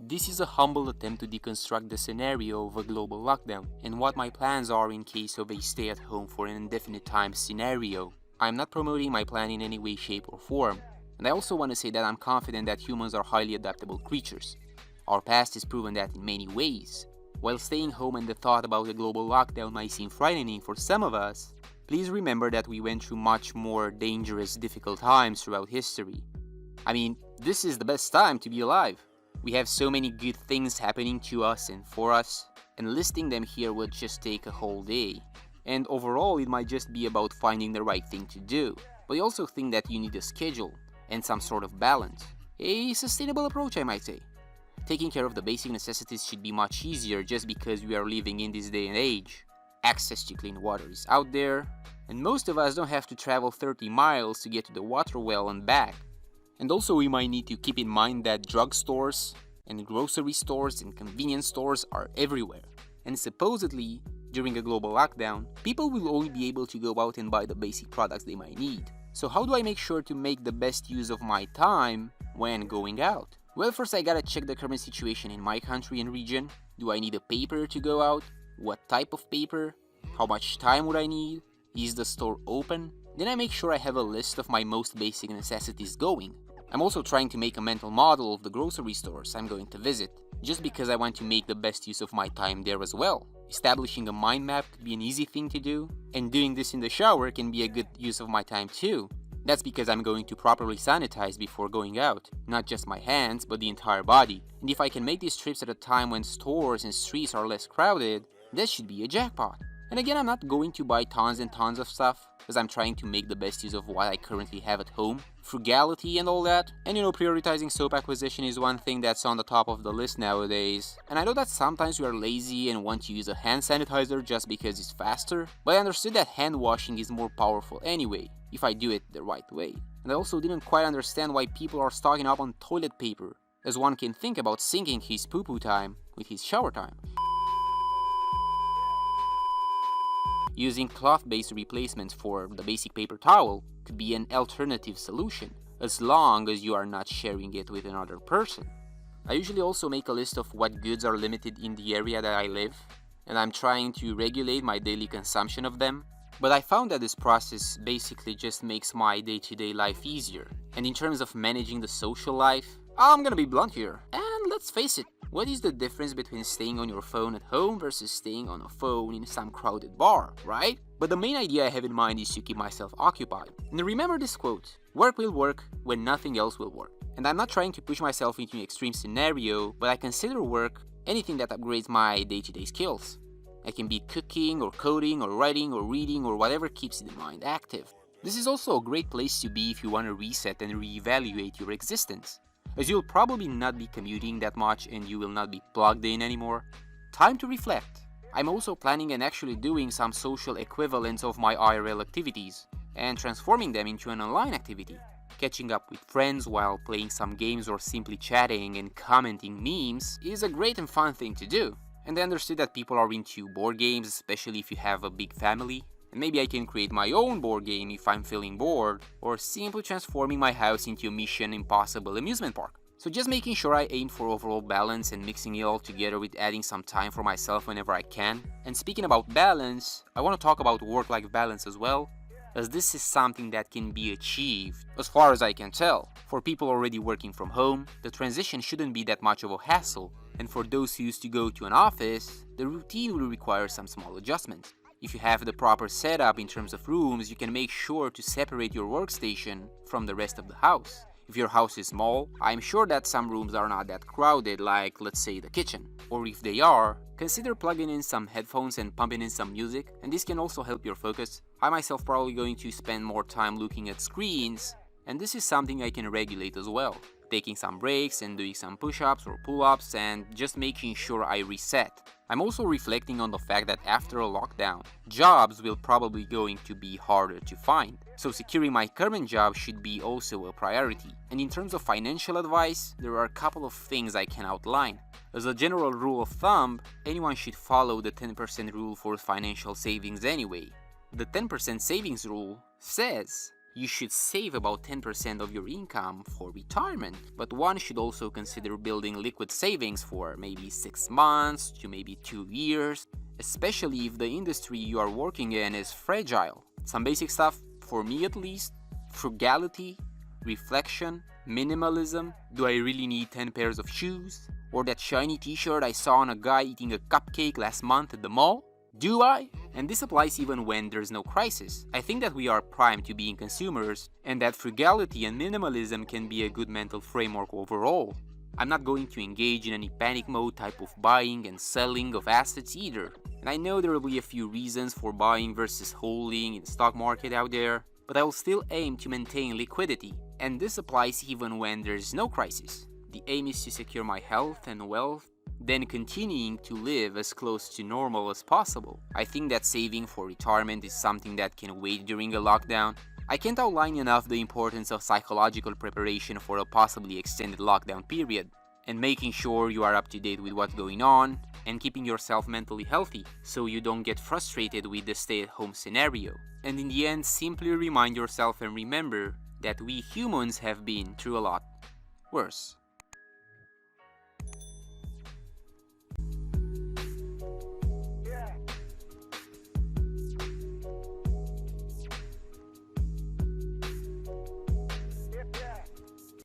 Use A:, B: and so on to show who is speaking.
A: This is a humble attempt to deconstruct the scenario of a global lockdown and what my plans are in case of a stay-at-home for an indefinite time scenario. I'm not promoting my plan in any way, shape or form, and I also want to say that I'm confident that humans are highly adaptable creatures. Our past has proven that in many ways. While staying home and the thought about a global lockdown might seem frightening for some of us, please remember that we went through much more dangerous, difficult times throughout history. I mean, this is the best time to be alive. We have so many good things happening to us and for us, and listing them here would just take a whole day. And overall, it might just be about finding the right thing to do. But I also think that you need a schedule and some sort of balance. A sustainable approach, I might say. Taking care of the basic necessities should be much easier just because we are living in this day and age. Access to clean water is out there, and most of us don't have to travel 30 miles to get to the water well and back. And also we might need to keep in mind that drugstores and grocery stores and convenience stores are everywhere. And supposedly, during a global lockdown, people will only be able to go out and buy the basic products they might need. So how do I make sure to make the best use of my time when going out? Well, first I gotta check the current situation in my country and region. Do I need a paper to go out? What type of paper? How much time would I need? Is the store open? Then I make sure I have a list of my most basic necessities going. I'm also trying to make a mental model of the grocery stores I'm going to visit, just because I want to make the best use of my time there as well. Establishing a mind map could be an easy thing to do, and doing this in the shower can be a good use of my time too. That's because I'm going to properly sanitize before going out, not just my hands, but the entire body. And if I can make these trips at a time when stores and streets are less crowded, that should be a jackpot. And again, I'm not going to buy tons and tons of stuff, as I'm trying to make the best use of what I currently have at home, frugality and all that. And prioritizing soap acquisition is one thing that's on the top of the list nowadays. And I know that sometimes we are lazy and want to use a hand sanitizer just because it's faster, but I understood that hand washing is more powerful anyway, if I do it the right way. And I also didn't quite understand why people are stocking up on toilet paper, as one can think about syncing his poo-poo time with his shower time. Using cloth-based replacements for the basic paper towel could be an alternative solution, as long as you are not sharing it with another person. I usually also make a list of what goods are limited in the area that I live, and I'm trying to regulate my daily consumption of them. But I found that this process basically just makes my day-to-day life easier. And in terms of managing the social life, I'm gonna be blunt here, and let's face it, what is the difference between staying on your phone at home versus staying on a phone in some crowded bar, right? But the main idea I have in mind is to keep myself occupied. And remember this quote, work will work when nothing else will work. And I'm not trying to push myself into an extreme scenario, but I consider work anything that upgrades my day-to-day skills. I can be cooking or coding or writing or reading or whatever keeps the mind active. This is also a great place to be if you want to reset and reevaluate your existence, as you'll probably not be commuting that much and you will not be plugged in anymore. Time to reflect. I'm also planning and actually doing some social equivalents of my IRL activities and transforming them into an online activity. Catching up with friends while playing some games or simply chatting and commenting memes is a great and fun thing to do. And I understood that people are into board games, especially if you have a big family. And maybe I can create my own board game if I'm feeling bored, or simply transforming my house into a Mission Impossible amusement park. So just making sure I aim for overall balance and mixing it all together with adding some time for myself whenever I can. And speaking about balance, I want to talk about work-life balance as well, as this is something that can be achieved, as far as I can tell. For people already working from home, the transition shouldn't be that much of a hassle, and for those who used to go to an office, the routine will require some small adjustments. If you have the proper setup in terms of rooms, you can make sure to separate your workstation from the rest of the house. If your house is small, I'm sure that some rooms are not that crowded, like let's say the kitchen. Or if they are, consider plugging in some headphones and pumping in some music, and this can also help your focus. I myself probably going to spend more time looking at screens, and this is something I can regulate as well. Taking some breaks and doing some push-ups or pull-ups and just making sure I reset. I'm also reflecting on the fact that after a lockdown, jobs will probably going to be harder to find. So securing my current job should be also a priority. And in terms of financial advice, there are a couple of things I can outline. As a general rule of thumb, anyone should follow the 10% rule for financial savings anyway. The 10% savings rule says you should save about 10% of your income for retirement, but one should also consider building liquid savings for maybe 6 months to maybe 2 years, especially if the industry you are working in is fragile. Some basic stuff, for me at least: frugality, reflection, minimalism. Do I really need 10 pairs of shoes? Or that shiny t-shirt I saw on a guy eating a cupcake last month at the mall? Do I? And this applies even when there's no crisis. I think that we are primed to being consumers, and that frugality and minimalism can be a good mental framework overall. I'm not going to engage in any panic mode type of buying and selling of assets either. And I know there will be a few reasons for buying versus holding in the stock market out there, but I will still aim to maintain liquidity. And this applies even when there's no crisis. The aim is to secure my health and wealth, then continuing to live as close to normal as possible. I think that saving for retirement is something that can wait during a lockdown. I can't outline enough the importance of psychological preparation for a possibly extended lockdown period, and making sure you are up to date with what's going on, and keeping yourself mentally healthy so you don't get frustrated with the stay-at-home scenario. And in the end, simply remind yourself and remember that we humans have been through a lot worse.